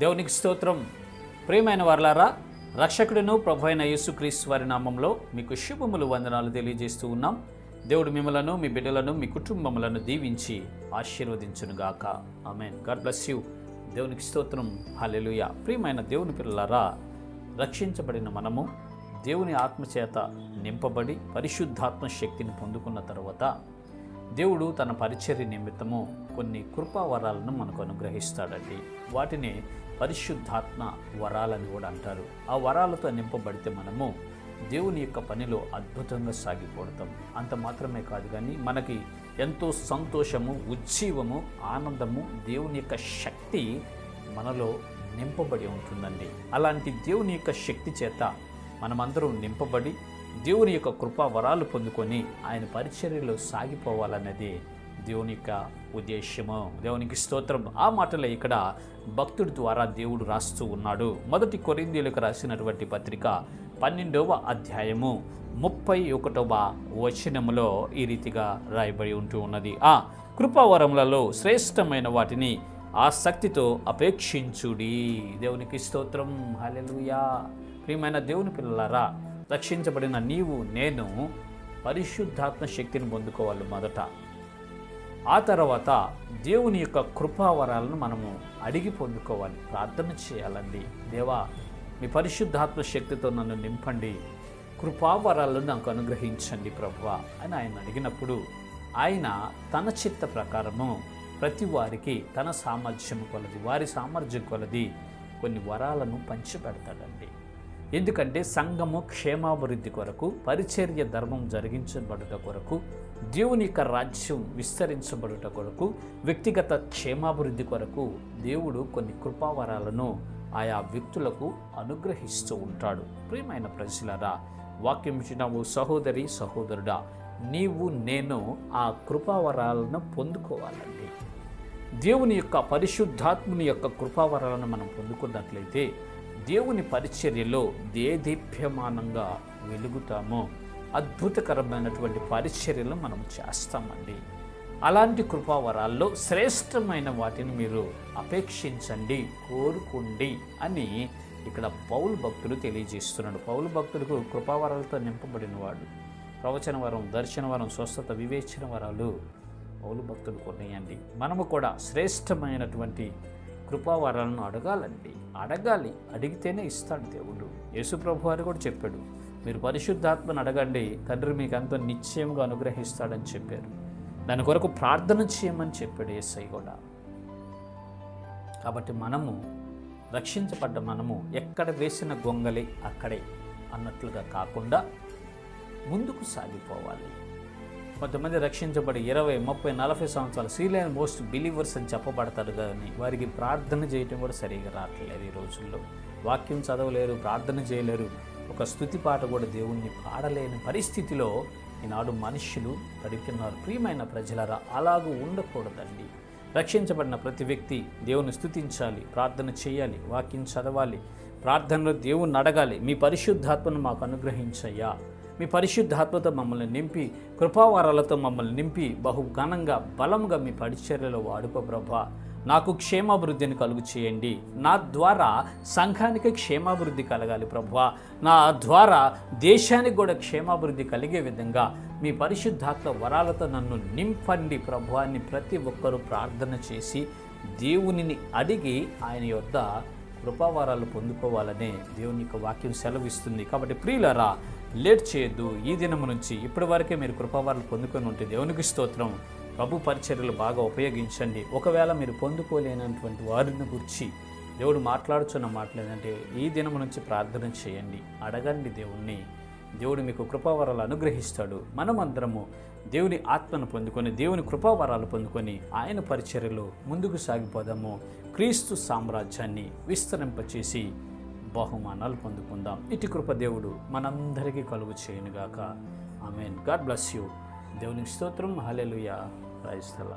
దేవునికి స్తోత్రం. ప్రియమైన వారలారా, రక్షకుడును ప్రభు అయిన యేసుక్రీస్తు వారి నామంలో మీకు శుభములు వందనాలు తెలియజేస్తూ ఉన్నాం. దేవుడు మిమ్మలను, మీ బిడ్డలను, మీ కుటుంబములను దీవించి ఆశీర్వదించునుగాక. ఆమేన్. God bless you. దేవునికి స్తోత్రం. హల్లెలూయా. ప్రియమైన దేవుని పిల్లలారా, రక్షించబడిన మనము దేవుని ఆత్మచేత నింపబడి పరిశుద్ధాత్మ శక్తిని పొందుకున్న తర్వాత దేవుడు తన పరిచర్య నిమిత్తము కొన్ని కృపా వరాలను మనకు అనుగ్రహిస్తాడండి. వాటిని పరిశుద్ధాత్మ వరాలని కూడా అంటారు. ఆ వరాలతో నింపబడితే మనము దేవుని యొక్క పనిలో అద్భుతంగా సాగిపోతాం. అంత మాత్రమే కాదు, కానీ మనకి ఎంతో సంతోషము, ఉజ్జీవము, ఆనందము, దేవుని యొక్క శక్తి మనలో నింపబడి ఉంటుందండి. అలాంటి దేవుని యొక్క శక్తి చేత మనమందరం నింపబడి దేవుని యొక్క కృపా వరాలు పొందుకొని ఆయన పరిచర్యలో సాగిపోవాలన్నది దేవుని యొక్క ఉద్దేశ్యము. దేవునికి స్తోత్రం. ఆ మాటలే ఇక్కడ భక్తుడి ద్వారా దేవుడు రాస్తూ ఉన్నాడు. మొదటి కొరింథీయులకు రాసినటువంటి పత్రిక 12వ అధ్యాయము 31వ వచనములో ఈ రీతిగా రాయబడి ఉంటూ ఉన్నది. ఆ కృపావరములలో శ్రేష్టమైన వాటిని ఆసక్తితో అపేక్షించుడి. దేవునికి స్తోత్రం. హల్లెలూయా. ప్రియమైన దేవుని పిల్లలారా, రక్షించబడిన నీవు, నేను పరిశుద్ధాత్మ శక్తిని పొందుకోవాలి మొదట. ఆ తర్వాత దేవుని యొక్క కృపావరాలను మనము అడిగి పొందుకోవాలి, ప్రార్థన చేయాలండి. దేవా, మీ పరిశుద్ధాత్మ శక్తితో నన్ను నింపండి, కృపావరాలను నాకు అనుగ్రహించండి ప్రభువా అని ఆయన అడిగినప్పుడు ఆయన తన చిత్త ప్రకారము ప్రతి వారికి తన సామర్థ్యం కొలది, వారి సామర్థ్యం కొలది కొన్ని వరాలను పంచిపెడతాడండి. ఎందుకంటే సంఘము క్షేమాభివృద్ధి కొరకు, పరిచర్య ధర్మం జరిగించబడుట కొరకు, దేవుని యొక్క రాజ్యం విస్తరించబడుట కొరకు, వ్యక్తిగత క్షేమాభివృద్ధి కొరకు దేవుడు కొన్ని కృపావరాలను ఆయా వ్యక్తులకు అనుగ్రహిస్తూ ఉంటాడు. ప్రియమైన ప్రజలారా, వాక్యం వింటున్న సహోదరి సహోదరుడా, నీవు నేను ఆ కృపావరాలను పొందుకోవాలండి. దేవుని యొక్క పరిశుద్ధాత్ముని యొక్క కృపావరాలను మనం పొందుకున్నట్లయితే దేవుని పరిచర్యలో దేదీప్యమానంగా వెలుగుతామో అద్భుతకరమైనటువంటి పరిచర్యలు మనం చేస్తామండి. అలాంటి కృపావరాల్లో శ్రేష్టమైన వాటిని మీరు అపేక్షించండి, కోరుకోండి అని ఇక్కడ పౌలు భక్తుడు తెలియజేస్తున్నాడు. పౌలు భక్తులకు కృపావరాలతో నింపబడిన వాడు. ప్రవచన వరం, దర్శన వరం, స్వస్థత, వివేచన వరాలు పౌలు భక్తుడు కొన్నాయండి. మనము కూడా శ్రేష్టమైనటువంటి కృపావరాలను అడగాలి. అడిగితేనే ఇస్తాడు దేవుడు. యేసుప్రభు వారు కూడా చెప్పాడు, మీరు పరిశుద్ధాత్మను అడగండి, తండ్రి మీకు ఎంతో నిశ్చయంగా అనుగ్రహిస్తాడని చెప్పారు. దాని కొరకు ప్రార్థన చేయమని చెప్పాడు యేసయ్య కూడా. కాబట్టి మనము రక్షించబడ్డ మనము ఎక్కడ వేసిన గొంగలి అక్కడే అన్నట్లుగా కాకుండా ముందుకు సాగిపోవాలి. కొంతమంది రక్షించబడి 20, 30, 40 సంవత్సరాలు సీలైన మోస్ట్ బిలీవర్స్ అని చెప్పబడతారు, కానీ వారికి ప్రార్థన చేయటం కూడా సరిగా రావట్లేదు. ఈ రోజుల్లో వాక్యం చదవలేరు, ప్రార్థన చేయలేరు, ఒక స్తుతి పాట కూడా దేవుణ్ణి పాడలేని పరిస్థితిలో ఈనాడు మనుష్యులు గడుపుతున్నారు. ప్రియమైన ప్రజలారా, అలాగూ ఉండకూడదండి. రక్షించబడిన ప్రతి వ్యక్తి దేవుని స్తుతించాలి, ప్రార్థన చేయాలి, వాక్యం చదవాలి, ప్రార్థనలో దేవుణ్ణి అడగాలి, మీ పరిశుద్ధాత్మను మాకు అనుగ్రహించయ్యా, మీ పరిశుద్ధాత్మతో మమ్మల్ని నింపి, కృపావరాలతో మమ్మల్ని నింపి బహు ఘనంగా బలంగా మీ పరిచర్యలో వాడుకో ప్రభా, నాకు క్షేమాభివృద్ధిని కలుగు చేయండి, నా ద్వారా సంఘానికి క్షేమాభివృద్ధి కలగాలి ప్రభువా, నా ద్వారా దేశానికి కూడా క్షేమాభివృద్ధి కలిగే విధంగా మీ పరిశుద్ధాత్మ వరాలతో నన్ను నింపండి ప్రభువా అని ప్రతి ఒక్కరూ ప్రార్థన చేసి దేవునిని అడిగి ఆయన యొద్ద కృపావరాలు పొందుకోవాలనే దేవుని యొక్క వాక్యం సెలవిస్తుంది. కాబట్టి ప్రియులారా, లేట్ చేయొద్దు. ఈ దినం నుంచి ఇప్పటి వరకే మీరు కృపావరాలు పొందుకొని ఉంటే దేవునికి స్తోత్రం. ప్రభు పరిచర్యలు బాగా ఉపయోగించండి. ఒకవేళ మీరు పొందుకోలేనటువంటి వారిని గురించి దేవుడు మాట్లాడుచున్న మాటలేదంటే ఈ దినం నుంచి ప్రార్థన చేయండి, అడగండి దేవుణ్ణి. దేవుడు మీకు కృపావరాలు అనుగ్రహిస్తాడు. మనమందరము దేవుని ఆత్మను పొందుకొని, దేవుని కృపావరాలు పొందుకొని ఆయన పరిచర్యలో ముందుకు సాగిపోదాము. క్రీస్తు సామ్రాజ్యాన్ని విస్తరింపచేసి బహుమానాలు పొందుకుందాం. ఇటు కృప దేవుడు మనందరికీ కలుగు చేయనుగాక. ఆమేన్. God bless you. దేవునికి స్తోత్రం. హల్లెలూయా. Praise the lord.